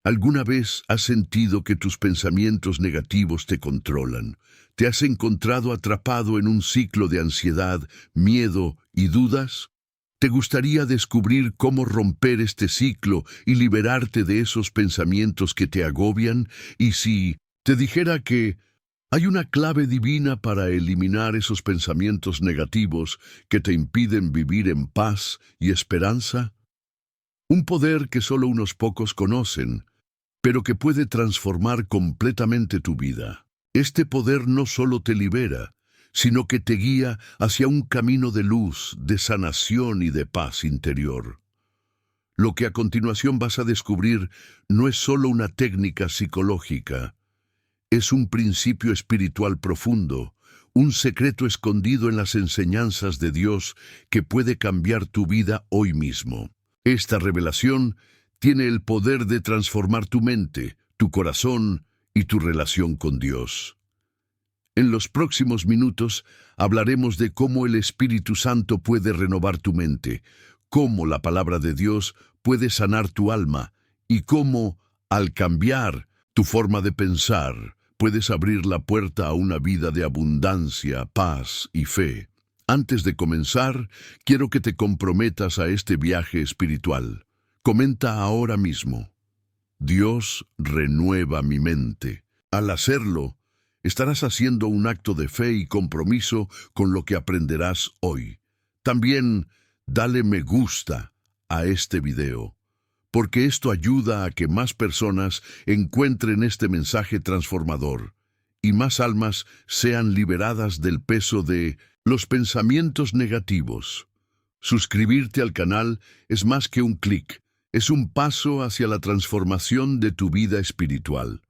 ¿Alguna vez has sentido que tus pensamientos negativos te controlan? ¿Te has encontrado atrapado en un ciclo de ansiedad, miedo y dudas? ¿Te gustaría descubrir cómo romper este ciclo y liberarte de esos pensamientos que te agobian? Y si te dijera que hay una clave divina para eliminar esos pensamientos negativos que te impiden vivir en paz y esperanza, un poder que solo unos pocos conocen, pero que puede transformar completamente tu vida. Este poder no solo te libera, sino que te guía hacia un camino de luz, de sanación y de paz interior. Lo que a continuación vas a descubrir no es solo una técnica psicológica, es un principio espiritual profundo, un secreto escondido en las enseñanzas de Dios que puede cambiar tu vida hoy mismo. Esta revelación tiene el poder de transformar tu mente, tu corazón y tu relación con Dios. En los próximos minutos hablaremos de cómo el Espíritu Santo puede renovar tu mente, cómo la palabra de Dios puede sanar tu alma y cómo, al cambiar tu forma de pensar, puedes abrir la puerta a una vida de abundancia, paz y fe. Antes de comenzar, quiero que te comprometas a este viaje espiritual. Comenta ahora mismo: Dios renueva mi mente. Al hacerlo, estarás haciendo un acto de fe y compromiso con lo que aprenderás hoy. También dale me gusta a este video, porque esto ayuda a que más personas encuentren este mensaje transformador y más almas sean liberadas del peso de los pensamientos negativos. Suscribirte al canal es más que un clic, es un paso hacia la transformación de tu vida espiritual.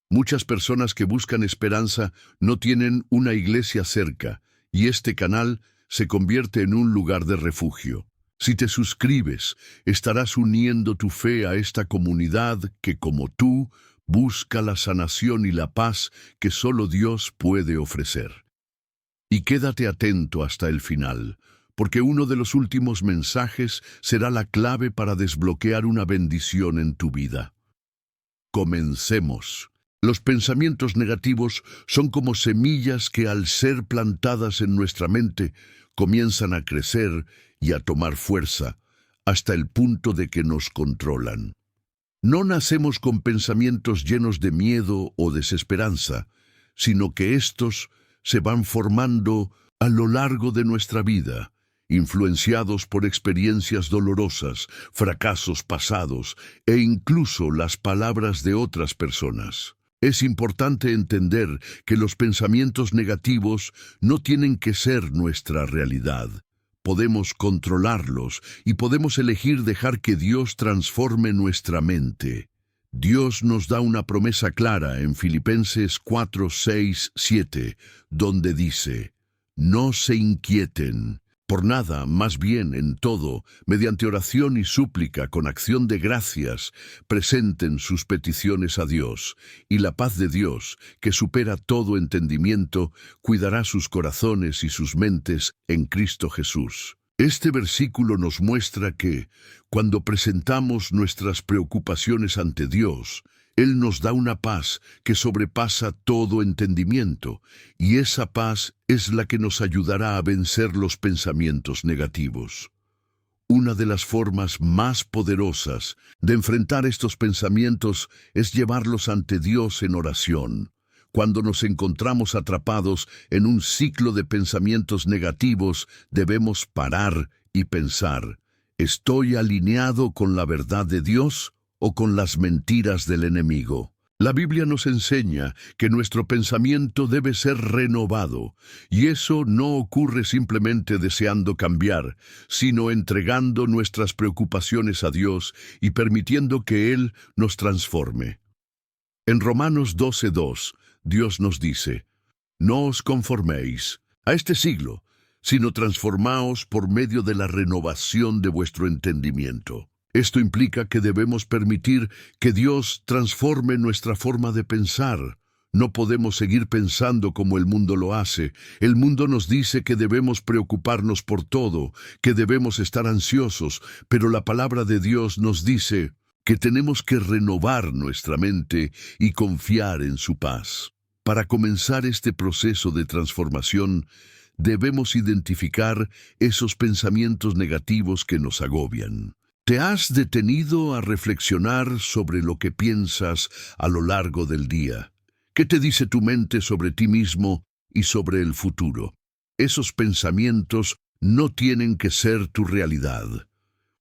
Muchas personas que buscan esperanza no tienen una iglesia cerca, y este canal se convierte en un lugar de refugio. Si te suscribes, estarás uniendo tu fe a esta comunidad que, como tú, busca la sanación y la paz que solo Dios puede ofrecer. Y quédate atento hasta el final, porque uno de los últimos mensajes será la clave para desbloquear una bendición en tu vida. Comencemos. Los pensamientos negativos son como semillas que, al ser plantadas en nuestra mente, comienzan a crecer y a tomar fuerza hasta el punto de que nos controlan. No nacemos con pensamientos llenos de miedo o desesperanza, sino que estos se van formando a lo largo de nuestra vida, influenciados por experiencias dolorosas, fracasos pasados e incluso las palabras de otras personas. Es importante entender que los pensamientos negativos no tienen que ser nuestra realidad. Podemos controlarlos y podemos elegir dejar que Dios transforme nuestra mente. Dios nos da una promesa clara en Filipenses 4, 6, 7, donde dice: no se inquieten por nada, más bien en todo, mediante oración y súplica con acción de gracias, presenten sus peticiones a Dios, y la paz de Dios, que supera todo entendimiento, cuidará sus corazones y sus mentes en Cristo Jesús. Este versículo nos muestra que, cuando presentamos nuestras preocupaciones ante Dios, Él nos da una paz que sobrepasa todo entendimiento, y esa paz es la que nos ayudará a vencer los pensamientos negativos. Una de las formas más poderosas de enfrentar estos pensamientos es llevarlos ante Dios en oración. Cuando nos encontramos atrapados en un ciclo de pensamientos negativos, debemos parar y pensar: ¿estoy alineado con la verdad de Dios o con las mentiras del enemigo? La Biblia nos enseña que nuestro pensamiento debe ser renovado, y eso no ocurre simplemente deseando cambiar, sino entregando nuestras preocupaciones a Dios y permitiendo que Él nos transforme. En Romanos 12:2, Dios nos dice: no os conforméis a este siglo, sino transformaos por medio de la renovación de vuestro entendimiento. Esto implica que debemos permitir que Dios transforme nuestra forma de pensar. No podemos seguir pensando como el mundo lo hace. El mundo nos dice que debemos preocuparnos por todo, que debemos estar ansiosos, pero la palabra de Dios nos dice que tenemos que renovar nuestra mente y confiar en su paz. Para comenzar este proceso de transformación, debemos identificar esos pensamientos negativos que nos agobian. ¿Te has detenido a reflexionar sobre lo que piensas a lo largo del día? ¿Qué te dice tu mente sobre ti mismo y sobre el futuro? Esos pensamientos no tienen que ser tu realidad.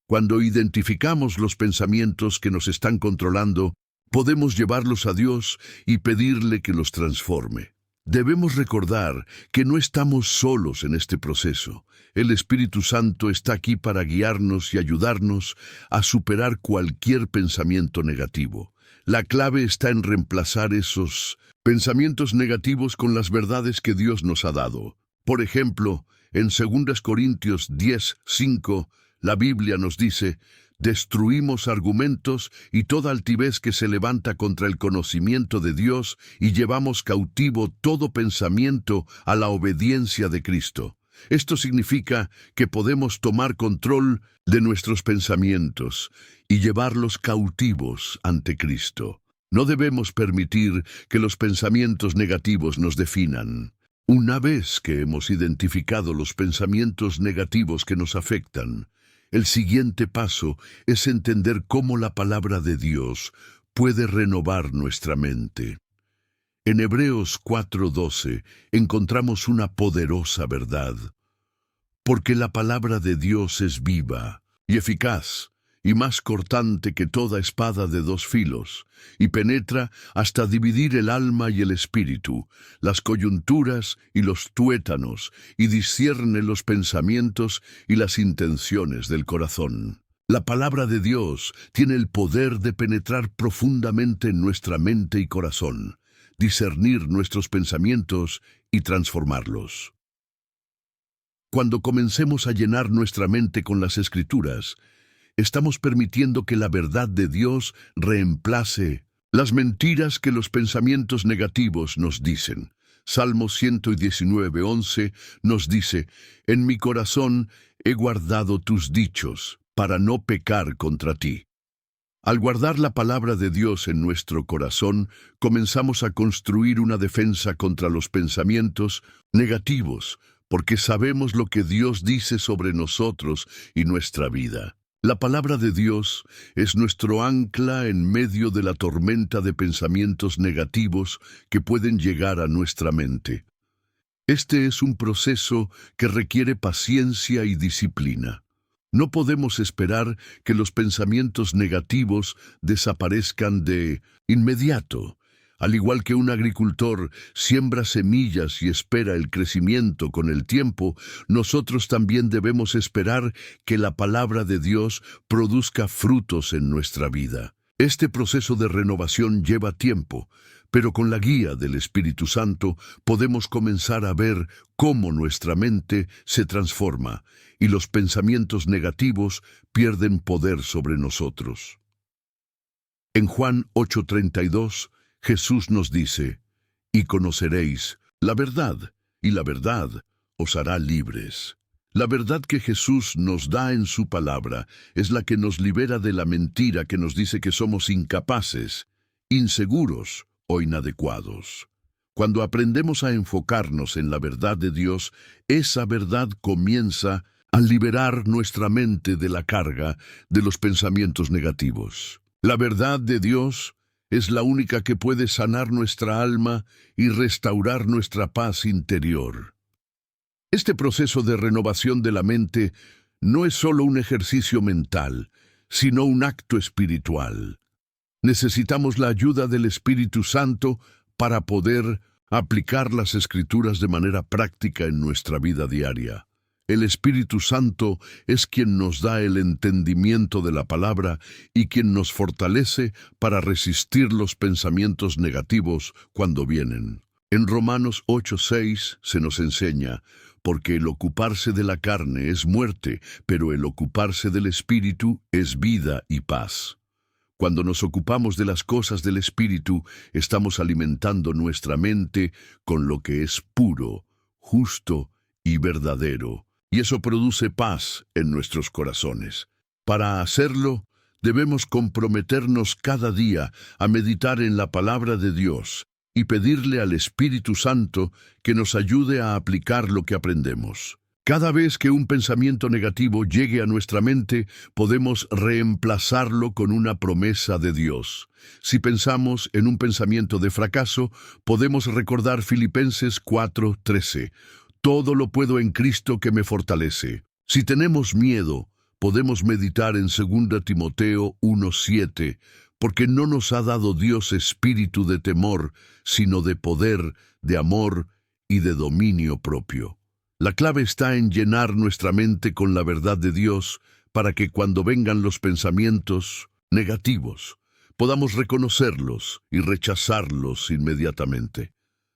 Cuando identificamos los pensamientos que nos están controlando, podemos llevarlos a Dios y pedirle que los transforme. Debemos recordar que no estamos solos en este proceso. El Espíritu Santo está aquí para guiarnos y ayudarnos a superar cualquier pensamiento negativo. La clave está en reemplazar esos pensamientos negativos con las verdades que Dios nos ha dado. Por ejemplo, en 2 Corintios 10:5, la Biblia nos dice: destruimos argumentos y toda altivez que se levanta contra el conocimiento de Dios y llevamos cautivo todo pensamiento a la obediencia de Cristo. Esto significa que podemos tomar control de nuestros pensamientos y llevarlos cautivos ante Cristo. No debemos permitir que los pensamientos negativos nos definan. Una vez que hemos identificado los pensamientos negativos que nos afectan, el siguiente paso es entender cómo la palabra de Dios puede renovar nuestra mente. En Hebreos 4:12 encontramos una poderosa verdad. Porque la palabra de Dios es viva y eficaz, y más cortante que toda espada de dos filos, y penetra hasta dividir el alma y el espíritu, las coyunturas y los tuétanos, y discierne los pensamientos y las intenciones del corazón. La palabra de Dios tiene el poder de penetrar profundamente en nuestra mente y corazón, discernir nuestros pensamientos y transformarlos. Cuando comencemos a llenar nuestra mente con las Escrituras, estamos permitiendo que la verdad de Dios reemplace las mentiras que los pensamientos negativos nos dicen. Salmo 119:11 nos dice: en mi corazón he guardado tus dichos, para no pecar contra ti. Al guardar la palabra de Dios en nuestro corazón, comenzamos a construir una defensa contra los pensamientos negativos, porque sabemos lo que Dios dice sobre nosotros y nuestra vida. La palabra de Dios es nuestro ancla en medio de la tormenta de pensamientos negativos que pueden llegar a nuestra mente. Este es un proceso que requiere paciencia y disciplina. No podemos esperar que los pensamientos negativos desaparezcan de inmediato. Al igual que un agricultor siembra semillas y espera el crecimiento con el tiempo, nosotros también debemos esperar que la palabra de Dios produzca frutos en nuestra vida. Este proceso de renovación lleva tiempo, pero con la guía del Espíritu Santo podemos comenzar a ver cómo nuestra mente se transforma y los pensamientos negativos pierden poder sobre nosotros. En Juan 8:32, Jesús nos dice: y conoceréis la verdad, y la verdad os hará libres. La verdad que Jesús nos da en su palabra es la que nos libera de la mentira que nos dice que somos incapaces, inseguros o inadecuados. Cuando aprendemos a enfocarnos en la verdad de Dios, esa verdad comienza a liberar nuestra mente de la carga de los pensamientos negativos. La verdad de Dios es la única que puede sanar nuestra alma y restaurar nuestra paz interior. Este proceso de renovación de la mente no es solo un ejercicio mental, sino un acto espiritual. Necesitamos la ayuda del Espíritu Santo para poder aplicar las Escrituras de manera práctica en nuestra vida diaria. El Espíritu Santo es quien nos da el entendimiento de la palabra y quien nos fortalece para resistir los pensamientos negativos cuando vienen. En Romanos 8:6 se nos enseña: porque el ocuparse de la carne es muerte, pero el ocuparse del Espíritu es vida y paz. Cuando nos ocupamos de las cosas del Espíritu, estamos alimentando nuestra mente con lo que es puro, justo y verdadero. Y eso produce paz en nuestros corazones. Para hacerlo, Debemos comprometernos cada día a meditar en la palabra de Dios y pedirle al Espíritu Santo que nos ayude a aplicar lo que aprendemos. Cada vez que un pensamiento negativo llegue a nuestra mente, podemos reemplazarlo con una promesa de Dios. Si pensamos en un pensamiento de fracaso, podemos recordar Filipenses 4:13. Todo lo puedo en Cristo que me fortalece. Si tenemos miedo, podemos meditar en 2 Timoteo 1:7, porque no nos ha dado Dios espíritu de temor, sino de poder, de amor y de dominio propio. La clave está en llenar nuestra mente con la verdad de Dios para que cuando vengan los pensamientos negativos, podamos reconocerlos y rechazarlos inmediatamente.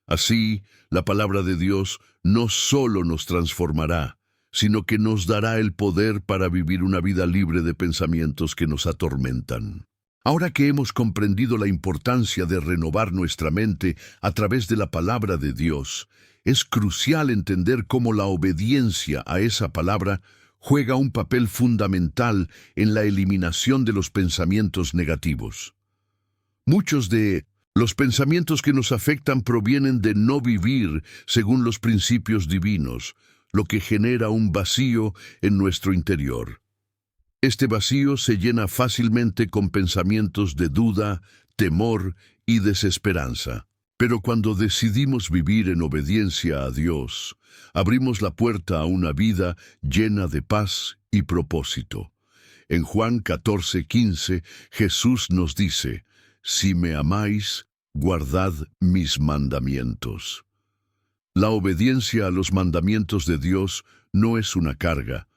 Así, la palabra de Dios no solo nos transformará, sino que nos dará el poder para vivir una vida libre de pensamientos que nos atormentan. Ahora que hemos comprendido la importancia de renovar nuestra mente a través de la palabra de Dios, es crucial entender cómo la obediencia a esa palabra juega un papel fundamental en la eliminación de los pensamientos negativos. Muchos de los pensamientos que nos afectan provienen de no vivir según los principios divinos, lo que genera un vacío en nuestro interior. Este vacío se llena fácilmente con pensamientos de duda, temor y desesperanza. Pero cuando decidimos vivir en obediencia a Dios, abrimos la puerta a una vida llena de paz y propósito. En Juan 14:15, Jesús nos dice: «Si me amáis, guardad mis mandamientos». La obediencia a los mandamientos de Dios no es una carga,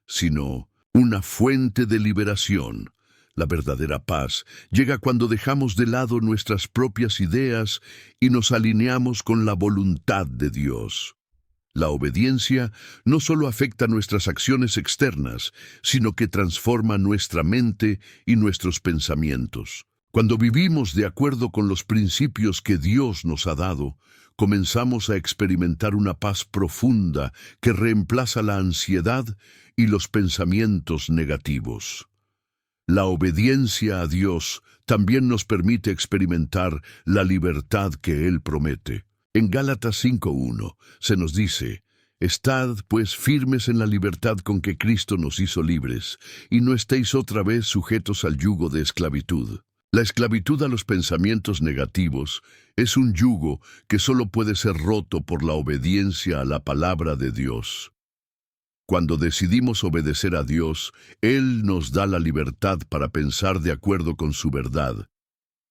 sino una fuente de liberación. La verdadera paz llega cuando dejamos de lado nuestras propias ideas y nos alineamos con la voluntad de Dios. La obediencia no solo afecta nuestras acciones externas, sino que transforma nuestra mente y nuestros pensamientos. Cuando vivimos de acuerdo con los principios que Dios nos ha dado, comenzamos a experimentar una paz profunda que reemplaza la ansiedad y los pensamientos negativos. La obediencia a Dios también nos permite experimentar la libertad que Él promete. En Gálatas 5:1 se nos dice: «Estad, pues, firmes en la libertad con que Cristo nos hizo libres, y no estéis otra vez sujetos al yugo de esclavitud». La esclavitud a los pensamientos negativos es un yugo que solo puede ser roto por la obediencia a la palabra de Dios. Cuando decidimos obedecer a Dios, Él nos da la libertad para pensar de acuerdo con su verdad.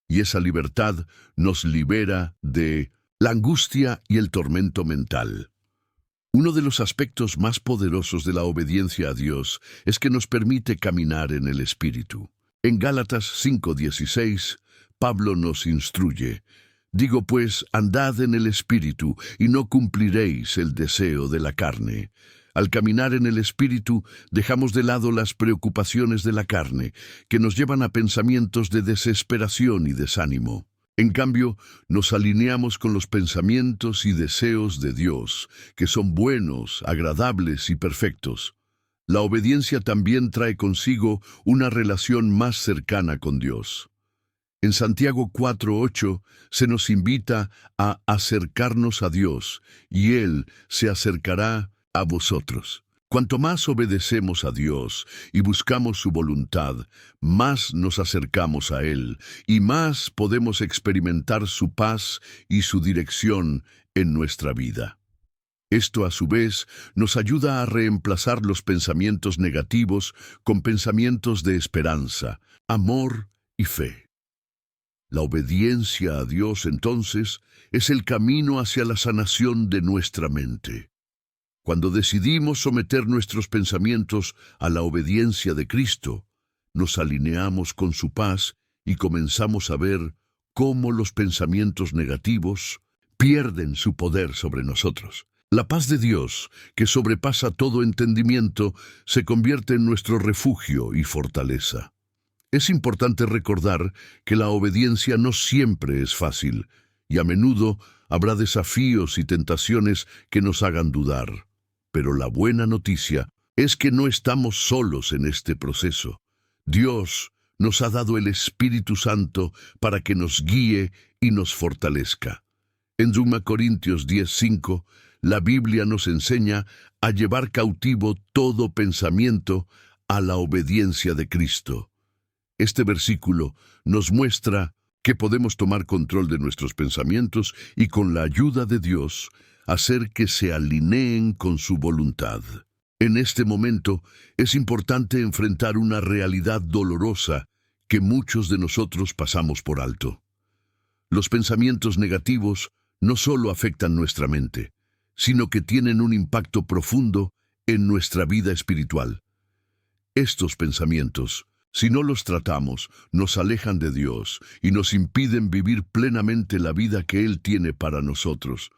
Y esa libertad nos libera de la angustia y el tormento mental. Uno de los aspectos más poderosos de la obediencia a Dios es que nos permite caminar en el Espíritu. En Gálatas 5:16, Pablo nos instruye: «Digo pues, andad en el Espíritu, y no cumpliréis el deseo de la carne». Al caminar en el Espíritu, dejamos de lado las preocupaciones de la carne, que nos llevan a pensamientos de desesperación y desánimo. En cambio, nos alineamos con los pensamientos y deseos de Dios, que son buenos, agradables y perfectos. La obediencia también trae consigo una relación más cercana con Dios. En Santiago 4:8 se nos invita a acercarnos a Dios, y Él se acercará a vosotros. Cuanto más obedecemos a Dios y buscamos su voluntad, más nos acercamos a Él y más podemos experimentar su paz y su dirección en nuestra vida. Esto, a su vez, nos ayuda a reemplazar los pensamientos negativos con pensamientos de esperanza, amor y fe. La obediencia a Dios, entonces, es el camino hacia la sanación de nuestra mente. Cuando decidimos someter nuestros pensamientos a la obediencia de Cristo, nos alineamos con su paz y comenzamos a ver cómo los pensamientos negativos pierden su poder sobre nosotros. La paz de Dios, que sobrepasa todo entendimiento, se convierte en nuestro refugio y fortaleza. Es importante recordar que la obediencia no siempre es fácil, y a menudo habrá desafíos y tentaciones que nos hagan dudar. Pero la buena noticia es que no estamos solos en este proceso. Dios nos ha dado el Espíritu Santo para que nos guíe y nos fortalezca. En 2 Corintios 10:5, la Biblia nos enseña a llevar cautivo todo pensamiento a la obediencia de Cristo. Este versículo nos muestra que podemos tomar control de nuestros pensamientos y con la ayuda de Dios hacer que se alineen con su voluntad. En este momento es importante enfrentar una realidad dolorosa que muchos de nosotros pasamos por alto. Los pensamientos negativos no solo afectan nuestra mente, sino que tienen un impacto profundo en nuestra vida espiritual. Estos pensamientos, si no los tratamos, nos alejan de Dios y nos impiden vivir plenamente la vida que Él tiene para nosotros.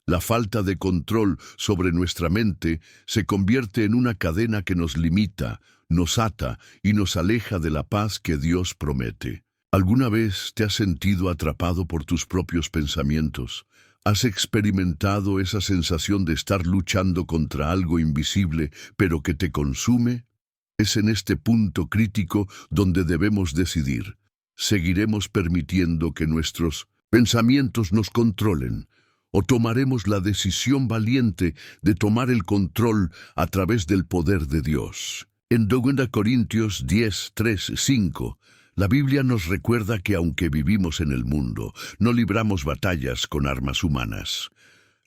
La falta de control sobre nuestra mente se convierte en una cadena que nos limita, nos ata y nos aleja de la paz que Dios promete. ¿Alguna vez te has sentido atrapado por tus propios pensamientos? ¿Has experimentado esa sensación de estar luchando contra algo invisible, pero que te consume? Es en este punto crítico donde debemos decidir. ¿Seguiremos permitiendo que nuestros pensamientos nos controlen? ¿O tomaremos la decisión valiente de tomar el control a través del poder de Dios? En 2 Corintios 10:3-5, la Biblia nos recuerda que aunque vivimos en el mundo, no libramos batallas con armas humanas.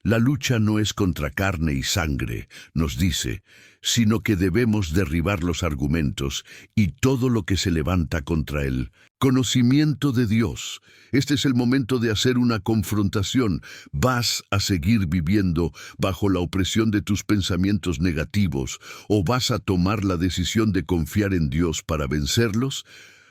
La lucha no es contra carne y sangre, nos dice, sino que debemos derribar los argumentos y todo lo que se levanta contra el conocimiento de Dios. Este es el momento de hacer una confrontación. ¿Vas a seguir viviendo bajo la opresión de tus pensamientos negativos o vas a tomar la decisión de confiar en Dios para vencerlos?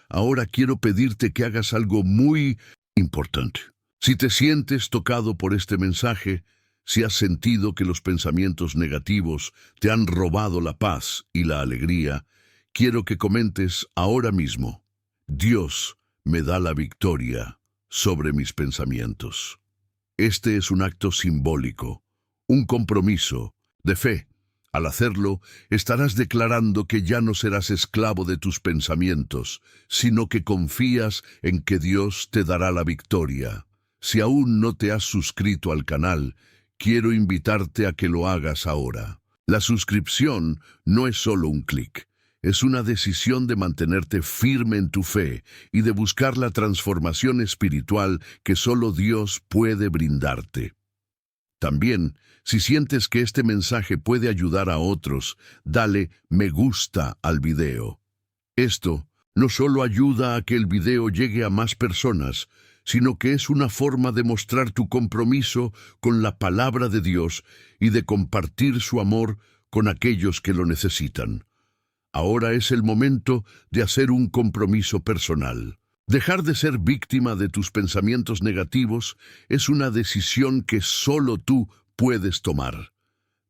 Ahora quiero pedirte que hagas algo muy importante. Si te sientes tocado por este mensaje, si has sentido que los pensamientos negativos te han robado la paz y la alegría, quiero que comentes ahora mismo: Dios me da la victoria sobre mis pensamientos. Este es un acto simbólico, un compromiso de fe. Al hacerlo, estarás declarando que ya no serás esclavo de tus pensamientos, sino que confías en que Dios te dará la victoria. Si aún no te has suscrito al canal, quiero invitarte a que lo hagas ahora. La suscripción no es solo un clic, es una decisión de mantenerte firme en tu fe y de buscar la transformación espiritual que solo Dios puede brindarte. También, si sientes que este mensaje puede ayudar a otros, dale me gusta al video. Esto no solo ayuda a que el video llegue a más personas, sino que es una forma de mostrar tu compromiso con la palabra de Dios y de compartir su amor con aquellos que lo necesitan. Ahora es el momento de hacer un compromiso personal. Dejar de ser víctima de tus pensamientos negativos es una decisión que solo tú puedes tomar.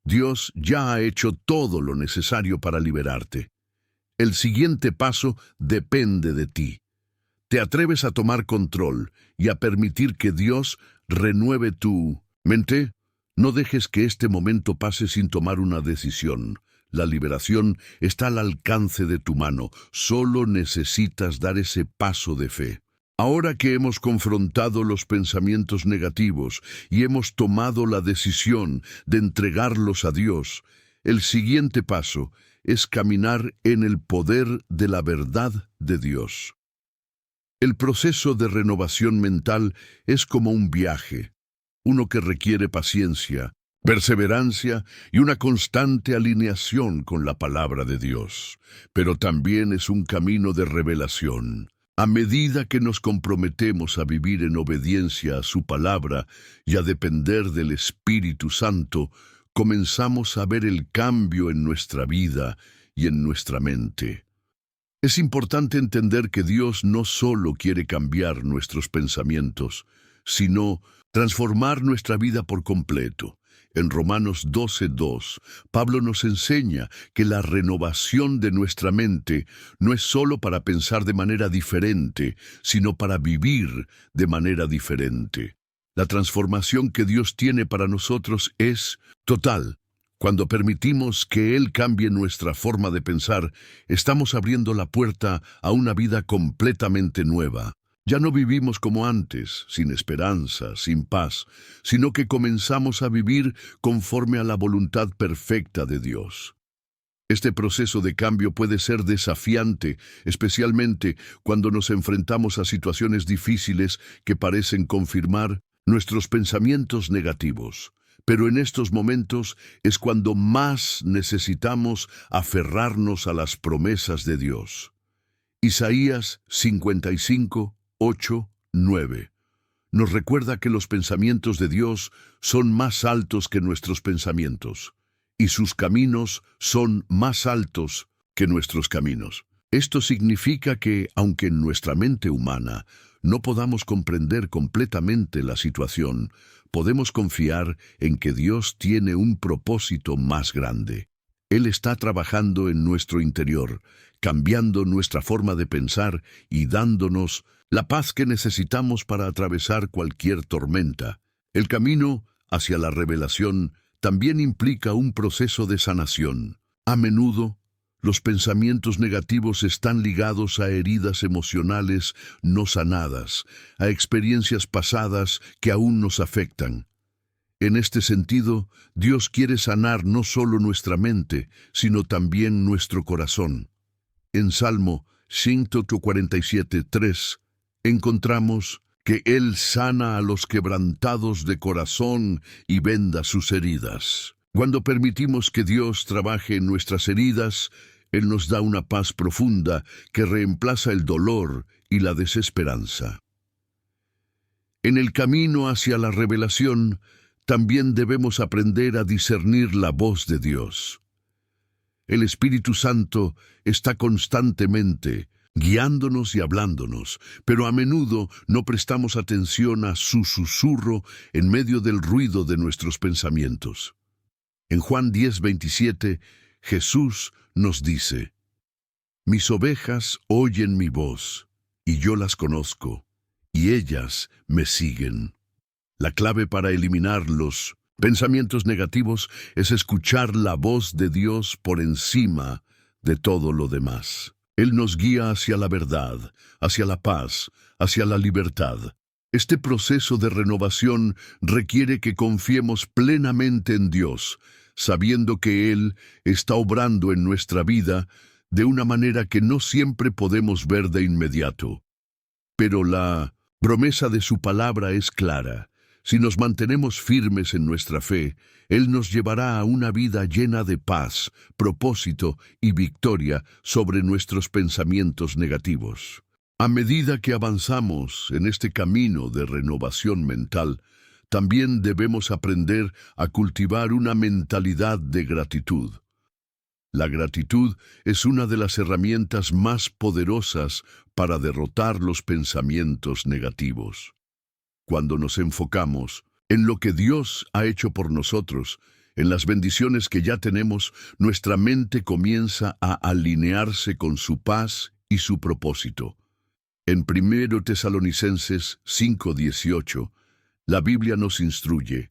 Dios ya ha hecho todo lo necesario para liberarte. El siguiente paso depende de ti. ¿Te atreves a tomar control y a permitir que Dios renueve tu mente? No dejes que este momento pase sin tomar una decisión. La liberación está al alcance de tu mano. Solo necesitas dar ese paso de fe. Ahora que hemos confrontado los pensamientos negativos y hemos tomado la decisión de entregarlos a Dios, el siguiente paso es caminar en el poder de la verdad de Dios. El proceso de renovación mental es como un viaje, uno que requiere paciencia, perseverancia y una constante alineación con la palabra de Dios, pero también es un camino de revelación. A medida que nos comprometemos a vivir en obediencia a su palabra y a depender del Espíritu Santo, comenzamos a ver el cambio en nuestra vida y en nuestra mente. Es importante entender que Dios no solo quiere cambiar nuestros pensamientos, sino transformar nuestra vida por completo. En Romanos 12:2, Pablo nos enseña que la renovación de nuestra mente no es solo para pensar de manera diferente, sino para vivir de manera diferente. La transformación que Dios tiene para nosotros es total, Cuando permitimos que Él cambie nuestra forma de pensar, estamos abriendo la puerta a una vida completamente nueva. Ya no vivimos como antes, sin esperanza, sin paz, sino que comenzamos a vivir conforme a la voluntad perfecta de Dios. Este proceso de cambio puede ser desafiante, especialmente cuando nos enfrentamos a situaciones difíciles que parecen confirmar nuestros pensamientos negativos. Pero en estos momentos es cuando más necesitamos aferrarnos a las promesas de Dios. Isaías 55, 8, 9. Nos recuerda que los pensamientos de Dios son más altos que nuestros pensamientos, y sus caminos son más altos que nuestros caminos. Esto significa que, aunque en nuestra mente humana no podamos comprender completamente la situación, podemos confiar en que Dios tiene un propósito más grande. Él está trabajando en nuestro interior, cambiando nuestra forma de pensar y dándonos la paz que necesitamos para atravesar cualquier tormenta. El camino hacia la revelación también implica un proceso de sanación. A menudo, los pensamientos negativos están ligados a heridas emocionales no sanadas, a experiencias pasadas que aún nos afectan. En este sentido, Dios quiere sanar no solo nuestra mente, sino también nuestro corazón. En Salmo 147:3 encontramos que Él sana a los quebrantados de corazón y venda sus heridas. Cuando permitimos que Dios trabaje en nuestras heridas, Él nos da una paz profunda que reemplaza el dolor y la desesperanza. En el camino hacia la revelación, también debemos aprender a discernir la voz de Dios. El Espíritu Santo está constantemente guiándonos y hablándonos, pero a menudo no prestamos atención a su susurro en medio del ruido de nuestros pensamientos. En Juan 10:27, Jesús nos dice: «Mis ovejas oyen mi voz, y yo las conozco, y ellas me siguen». La clave para eliminar los pensamientos negativos es escuchar la voz de Dios por encima de todo lo demás. Él nos guía hacia la verdad, hacia la paz, hacia la libertad. Este proceso de renovación requiere que confiemos plenamente en Dios, sabiendo que Él está obrando en nuestra vida de una manera que no siempre podemos ver de inmediato. Pero la promesa de su palabra es clara. Si nos mantenemos firmes en nuestra fe, Él nos llevará a una vida llena de paz, propósito y victoria sobre nuestros pensamientos negativos. A medida que avanzamos en este camino de renovación mental, también debemos aprender a cultivar una mentalidad de gratitud. La gratitud es una de las herramientas más poderosas para derrotar los pensamientos negativos. Cuando nos enfocamos en lo que Dios ha hecho por nosotros, en las bendiciones que ya tenemos, nuestra mente comienza a alinearse con su paz y su propósito. En 1 Tesalonicenses 5:18, la Biblia nos instruye: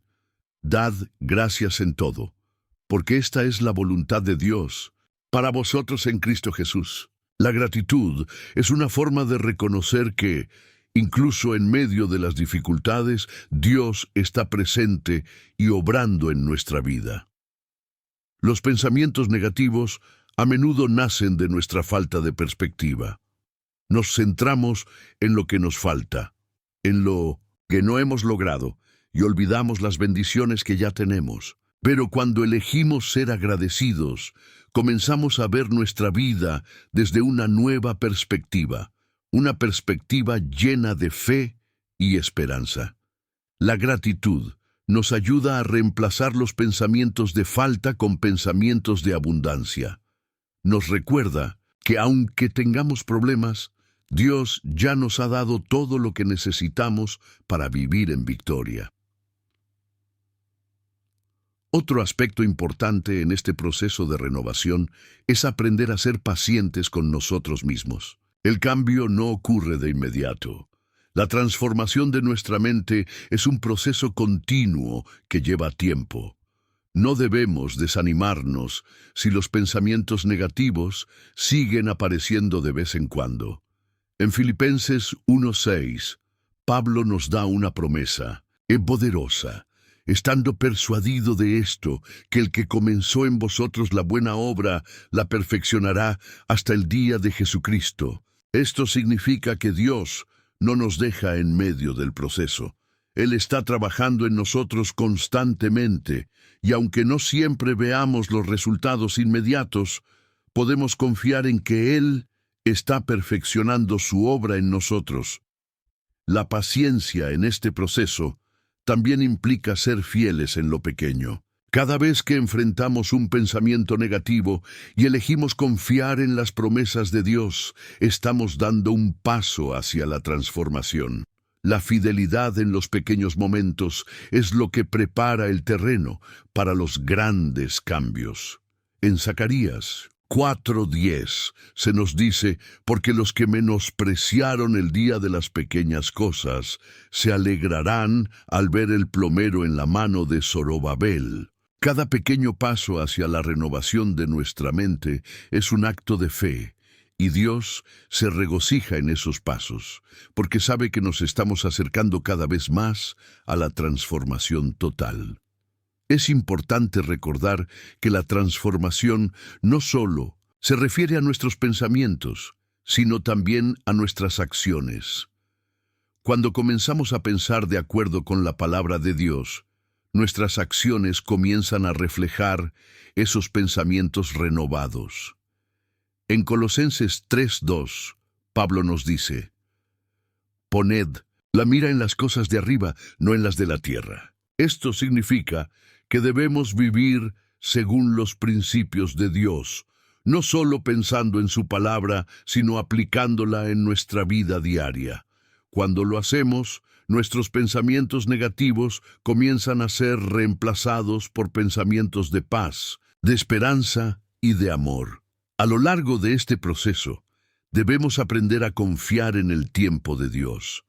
«Dad gracias en todo, porque esta es la voluntad de Dios para vosotros en Cristo Jesús». La gratitud es una forma de reconocer que, incluso en medio de las dificultades, Dios está presente y obrando en nuestra vida. Los pensamientos negativos a menudo nacen de nuestra falta de perspectiva. Nos centramos en lo que nos falta, en lo que no hemos logrado, y olvidamos las bendiciones que ya tenemos. Pero cuando elegimos ser agradecidos, comenzamos a ver nuestra vida desde una nueva perspectiva. Una perspectiva llena de fe y esperanza. La gratitud nos ayuda a reemplazar los pensamientos de falta con pensamientos de abundancia. Nos recuerda que aunque tengamos problemas, Dios ya nos ha dado todo lo que necesitamos para vivir en victoria. Otro aspecto importante en este proceso de renovación es aprender a ser pacientes con nosotros mismos. El cambio no ocurre de inmediato. La transformación de nuestra mente es un proceso continuo que lleva tiempo. No debemos desanimarnos si los pensamientos negativos siguen apareciendo de vez en cuando. En Filipenses 1:6, Pablo nos da una promesa, es poderosa, estando persuadido de esto, que el que comenzó en vosotros la buena obra, la perfeccionará hasta el día de Jesucristo. Esto significa que Dios no nos deja en medio del proceso. Él está trabajando en nosotros constantemente, y aunque no siempre veamos los resultados inmediatos, podemos confiar en que Él está perfeccionando su obra en nosotros. La paciencia en este proceso también implica ser fieles en lo pequeño. Cada vez que enfrentamos un pensamiento negativo y elegimos confiar en las promesas de Dios, estamos dando un paso hacia la transformación. La fidelidad en los pequeños momentos es lo que prepara el terreno para los grandes cambios. En Zacarías 4:10 se nos dice, porque los que menospreciaron el día de las pequeñas cosas se alegrarán al ver el plomero en la mano de Zorobabel. Cada pequeño paso hacia la renovación de nuestra mente es un acto de fe, y Dios se regocija en esos pasos, porque sabe que nos estamos acercando cada vez más a la transformación total. Es importante recordar que la transformación no solo se refiere a nuestros pensamientos, sino también a nuestras acciones. Cuando comenzamos a pensar de acuerdo con la palabra de Dios, nuestras acciones comienzan a reflejar esos pensamientos renovados. En Colosenses 3:2, Pablo nos dice, «Poned la mira en las cosas de arriba, no en las de la tierra». Esto significa que debemos vivir según los principios de Dios, no solo pensando en su palabra, sino aplicándola en nuestra vida diaria. Cuando lo hacemos, nuestros pensamientos negativos comienzan a ser reemplazados por pensamientos de paz, de esperanza y de amor. A lo largo de este proceso, debemos aprender a confiar en el tiempo de Dios.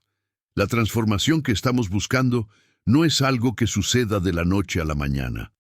La transformación que estamos buscando no es algo que suceda de la noche a la mañana,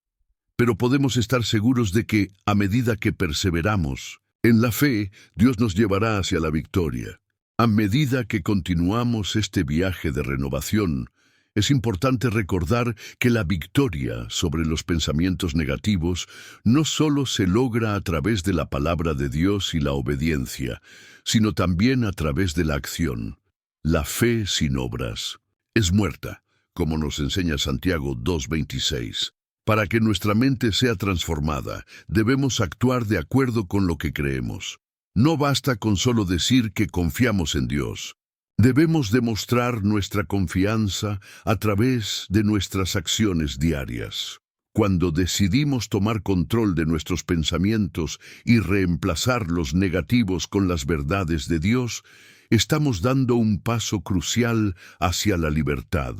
pero podemos estar seguros de que, a medida que perseveramos en la fe, Dios nos llevará hacia la victoria. A medida que continuamos este viaje de renovación, es importante recordar que la victoria sobre los pensamientos negativos no solo se logra a través de la palabra de Dios y la obediencia, sino también a través de la acción. La fe sin obras es muerta, como nos enseña Santiago 2:26. Para que nuestra mente sea transformada, debemos actuar de acuerdo con lo que creemos. No basta con solo decir que confiamos en Dios. Debemos demostrar nuestra confianza a través de nuestras acciones diarias. Cuando decidimos tomar control de nuestros pensamientos y reemplazar los negativos con las verdades de Dios, estamos dando un paso crucial hacia la libertad.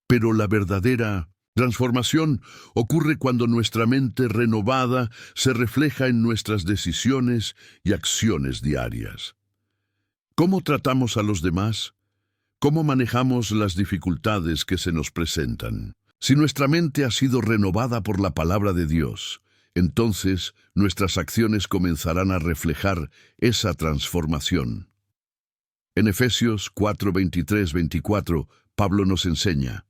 Pero la verdadera transformación ocurre cuando nuestra mente renovada se refleja en nuestras decisiones y acciones diarias. ¿Cómo tratamos a los demás? ¿Cómo manejamos las dificultades que se nos presentan? Si nuestra mente ha sido renovada por la palabra de Dios, entonces nuestras acciones comenzarán a reflejar esa transformación. En Efesios 4:23-24, Pablo nos enseña,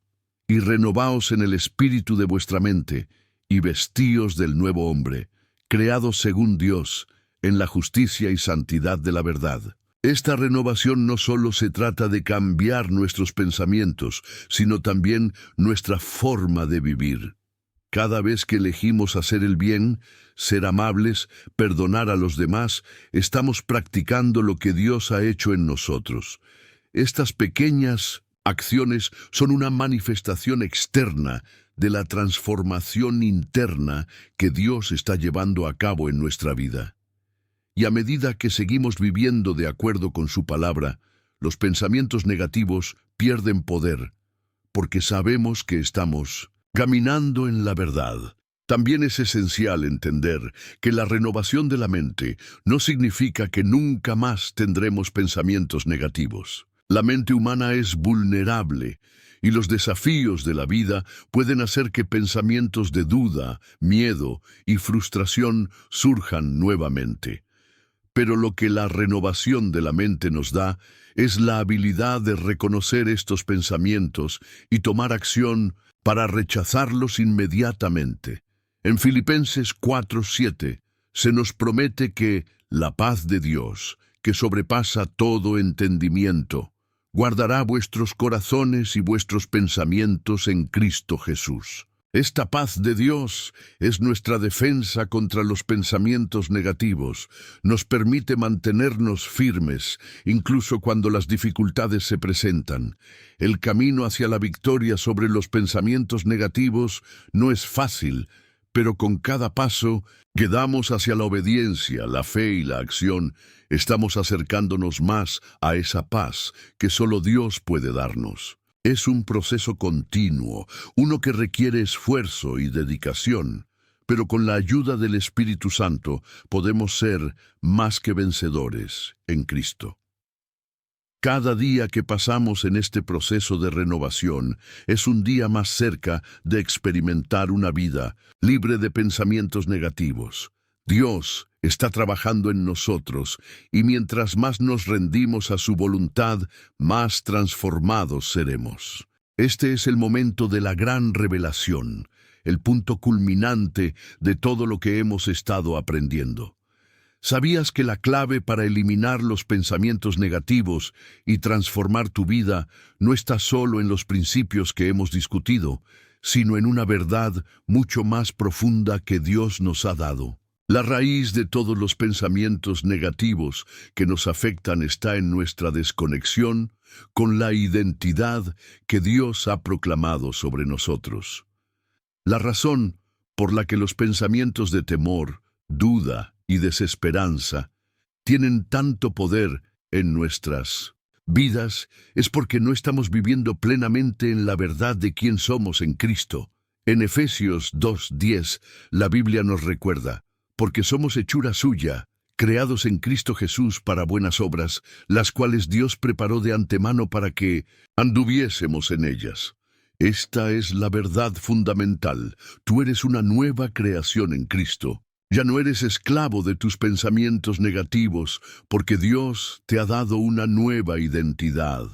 «Y renovaos en el espíritu de vuestra mente, y vestíos del nuevo hombre, creado según Dios, en la justicia y santidad de la verdad». Esta renovación no solo se trata de cambiar nuestros pensamientos, sino también nuestra forma de vivir. Cada vez que elegimos hacer el bien, ser amables, perdonar a los demás, estamos practicando lo que Dios ha hecho en nosotros. Estas pequeñas acciones son una manifestación externa de la transformación interna que Dios está llevando a cabo en nuestra vida. Y a medida que seguimos viviendo de acuerdo con su palabra, los pensamientos negativos pierden poder, porque sabemos que estamos caminando en la verdad. También es esencial entender que la renovación de la mente no significa que nunca más tendremos pensamientos negativos. La mente humana es vulnerable y los desafíos de la vida pueden hacer que pensamientos de duda, miedo y frustración surjan nuevamente. Pero lo que la renovación de la mente nos da es la habilidad de reconocer estos pensamientos y tomar acción para rechazarlos inmediatamente. En Filipenses 4:7 se nos promete que la paz de Dios, que sobrepasa todo entendimiento, guardará vuestros corazones y vuestros pensamientos en Cristo Jesús. Esta paz de Dios es nuestra defensa contra los pensamientos negativos. Nos permite mantenernos firmes, incluso cuando las dificultades se presentan. El camino hacia la victoria sobre los pensamientos negativos no es fácil, pero con cada paso que damos hacia la obediencia, la fe y la acción, estamos acercándonos más a esa paz que solo Dios puede darnos. Es un proceso continuo, uno que requiere esfuerzo y dedicación, pero con la ayuda del Espíritu Santo podemos ser más que vencedores en Cristo. Cada día que pasamos en este proceso de renovación es un día más cerca de experimentar una vida libre de pensamientos negativos. Dios está trabajando en nosotros y mientras más nos rendimos a su voluntad, más transformados seremos. Este es el momento de la gran revelación, el punto culminante de todo lo que hemos estado aprendiendo. ¿Sabías que la clave para eliminar los pensamientos negativos y transformar tu vida no está solo en los principios que hemos discutido, sino en una verdad mucho más profunda que Dios nos ha dado? La raíz de todos los pensamientos negativos que nos afectan está en nuestra desconexión con la identidad que Dios ha proclamado sobre nosotros. La razón por la que los pensamientos de temor, duda y desesperanza tienen tanto poder en nuestras vidas es porque no estamos viviendo plenamente en la verdad de quién somos en Cristo. En Efesios 2:10, la Biblia nos recuerda: porque somos hechura suya, creados en Cristo Jesús para buenas obras, las cuales Dios preparó de antemano para que anduviésemos en ellas. Esta es la verdad fundamental. Tú eres una nueva creación en Cristo. Ya no eres esclavo de tus pensamientos negativos, porque Dios te ha dado una nueva identidad.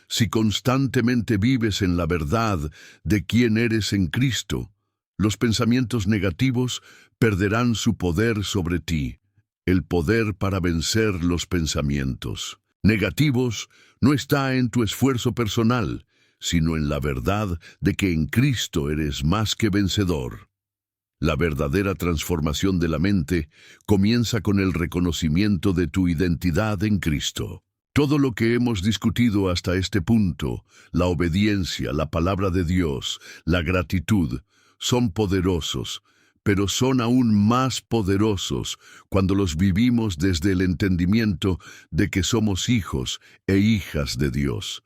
Si constantemente vives en la verdad de quién eres en Cristo, los pensamientos negativos perderán su poder sobre ti. El poder para vencer los pensamientos negativos no está en tu esfuerzo personal, sino en la verdad de que en Cristo eres más que vencedor. La verdadera transformación de la mente comienza con el reconocimiento de tu identidad en Cristo. Todo lo que hemos discutido hasta este punto, la obediencia, la palabra de Dios, la gratitud, son poderosos, pero son aún más poderosos cuando los vivimos desde el entendimiento de que somos hijos e hijas de Dios.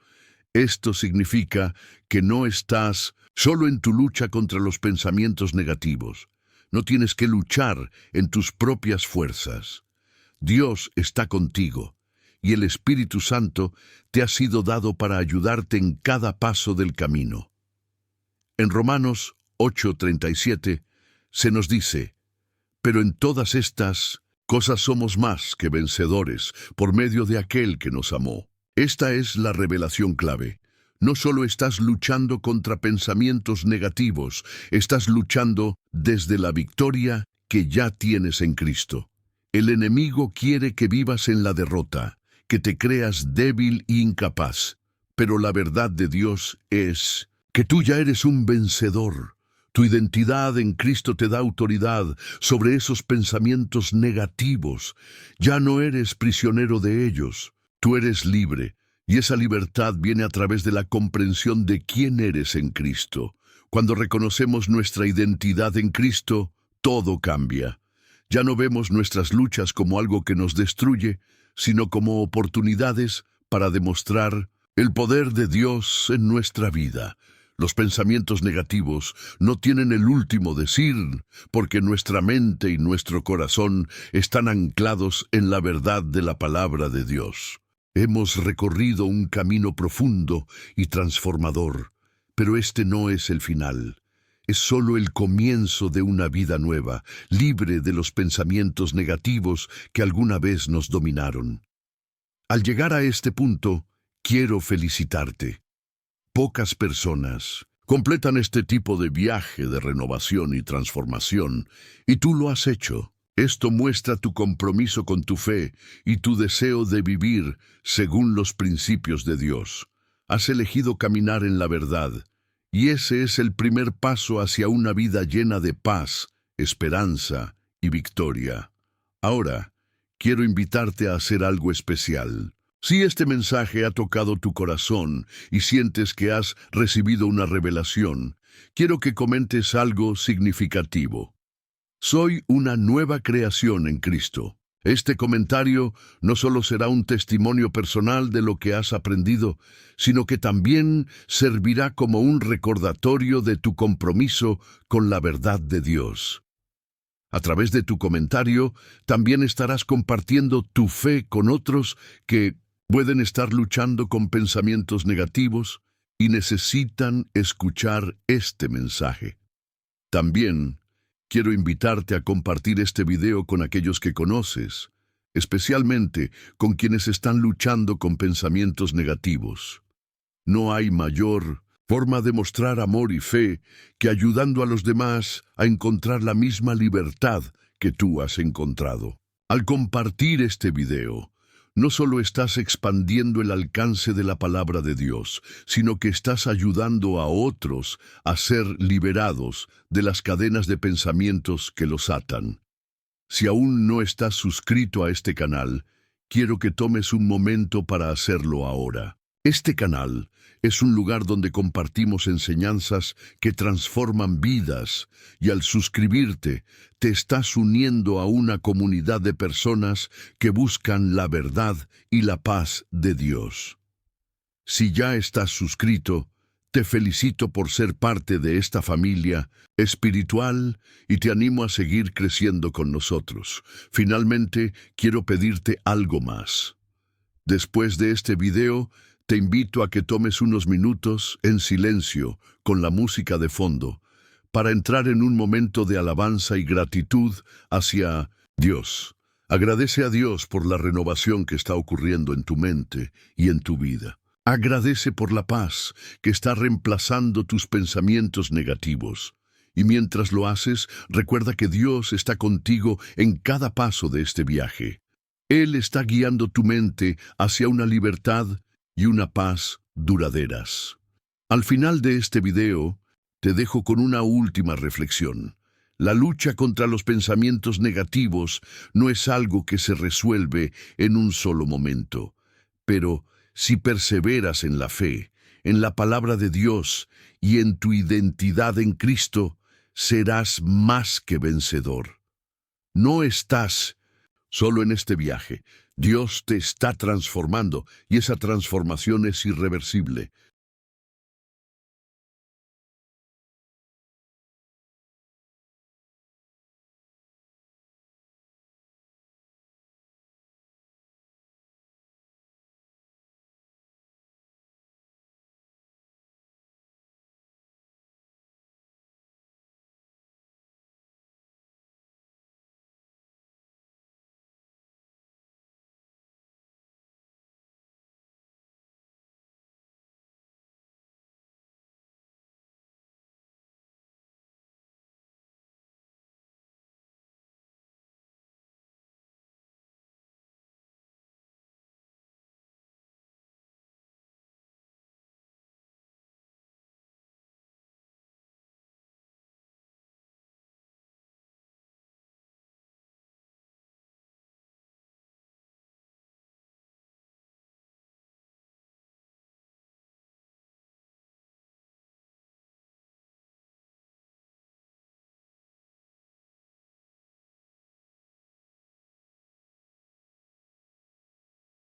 Esto significa que no estás solo en tu lucha contra los pensamientos negativos. No tienes que luchar en tus propias fuerzas. Dios está contigo, y el Espíritu Santo te ha sido dado para ayudarte en cada paso del camino. En Romanos 8:37 se nos dice: pero en todas estas cosas somos más que vencedores por medio de aquel que nos amó. Esta es la revelación clave. No solo estás luchando contra pensamientos negativos, estás luchando desde la victoria que ya tienes en Cristo. El enemigo quiere que vivas en la derrota, que te creas débil e incapaz, pero la verdad de Dios es que tú ya eres un vencedor. Tu identidad en Cristo te da autoridad sobre esos pensamientos negativos. Ya no eres prisionero de ellos. Tú eres libre, y esa libertad viene a través de la comprensión de quién eres en Cristo. Cuando reconocemos nuestra identidad en Cristo, todo cambia. Ya no vemos nuestras luchas como algo que nos destruye, sino como oportunidades para demostrar el poder de Dios en nuestra vida. Los pensamientos negativos no tienen el último decir, porque nuestra mente y nuestro corazón están anclados en la verdad de la palabra de Dios. Hemos recorrido un camino profundo y transformador, pero este no es el final. Es solo el comienzo de una vida nueva, libre de los pensamientos negativos que alguna vez nos dominaron. Al llegar a este punto, quiero felicitarte. Pocas personas completan este tipo de viaje de renovación y transformación, y tú lo has hecho. Esto muestra tu compromiso con tu fe y tu deseo de vivir según los principios de Dios. Has elegido caminar en la verdad, y ese es el primer paso hacia una vida llena de paz, esperanza y victoria. Ahora, quiero invitarte a hacer algo especial. Si este mensaje ha tocado tu corazón y sientes que has recibido una revelación, quiero que comentes algo significativo. Soy una nueva creación en Cristo. Este comentario no solo será un testimonio personal de lo que has aprendido, sino que también servirá como un recordatorio de tu compromiso con la verdad de Dios. A través de tu comentario, también estarás compartiendo tu fe con otros que pueden estar luchando con pensamientos negativos y necesitan escuchar este mensaje. También quiero invitarte a compartir este video con aquellos que conoces, especialmente con quienes están luchando con pensamientos negativos. No hay mayor forma de mostrar amor y fe que ayudando a los demás a encontrar la misma libertad que tú has encontrado. Al compartir este video, no solo estás expandiendo el alcance de la palabra de Dios, sino que estás ayudando a otros a ser liberados de las cadenas de pensamientos que los atan. Si aún no estás suscrito a este canal, quiero que tomes un momento para hacerlo ahora. Este canal es un lugar donde compartimos enseñanzas que transforman vidas, y al suscribirte, te estás uniendo a una comunidad de personas que buscan la verdad y la paz de Dios. Si ya estás suscrito, te felicito por ser parte de esta familia espiritual y te animo a seguir creciendo con nosotros. Finalmente, quiero pedirte algo más. Después de este video, te invito a que tomes unos minutos en silencio con la música de fondo para entrar en un momento de alabanza y gratitud hacia Dios. Agradece a Dios por la renovación que está ocurriendo en tu mente y en tu vida. Agradece por la paz que está reemplazando tus pensamientos negativos. Y mientras lo haces, recuerda que Dios está contigo en cada paso de este viaje. Él está guiando tu mente hacia una libertad y una paz duraderas. Al final de este video, te dejo con una última reflexión. La lucha contra los pensamientos negativos no es algo que se resuelve en un solo momento, pero si perseveras en la fe, en la palabra de Dios y en tu identidad en Cristo, serás más que vencedor. No estás solo en este viaje. Dios te está transformando y esa transformación es irreversible.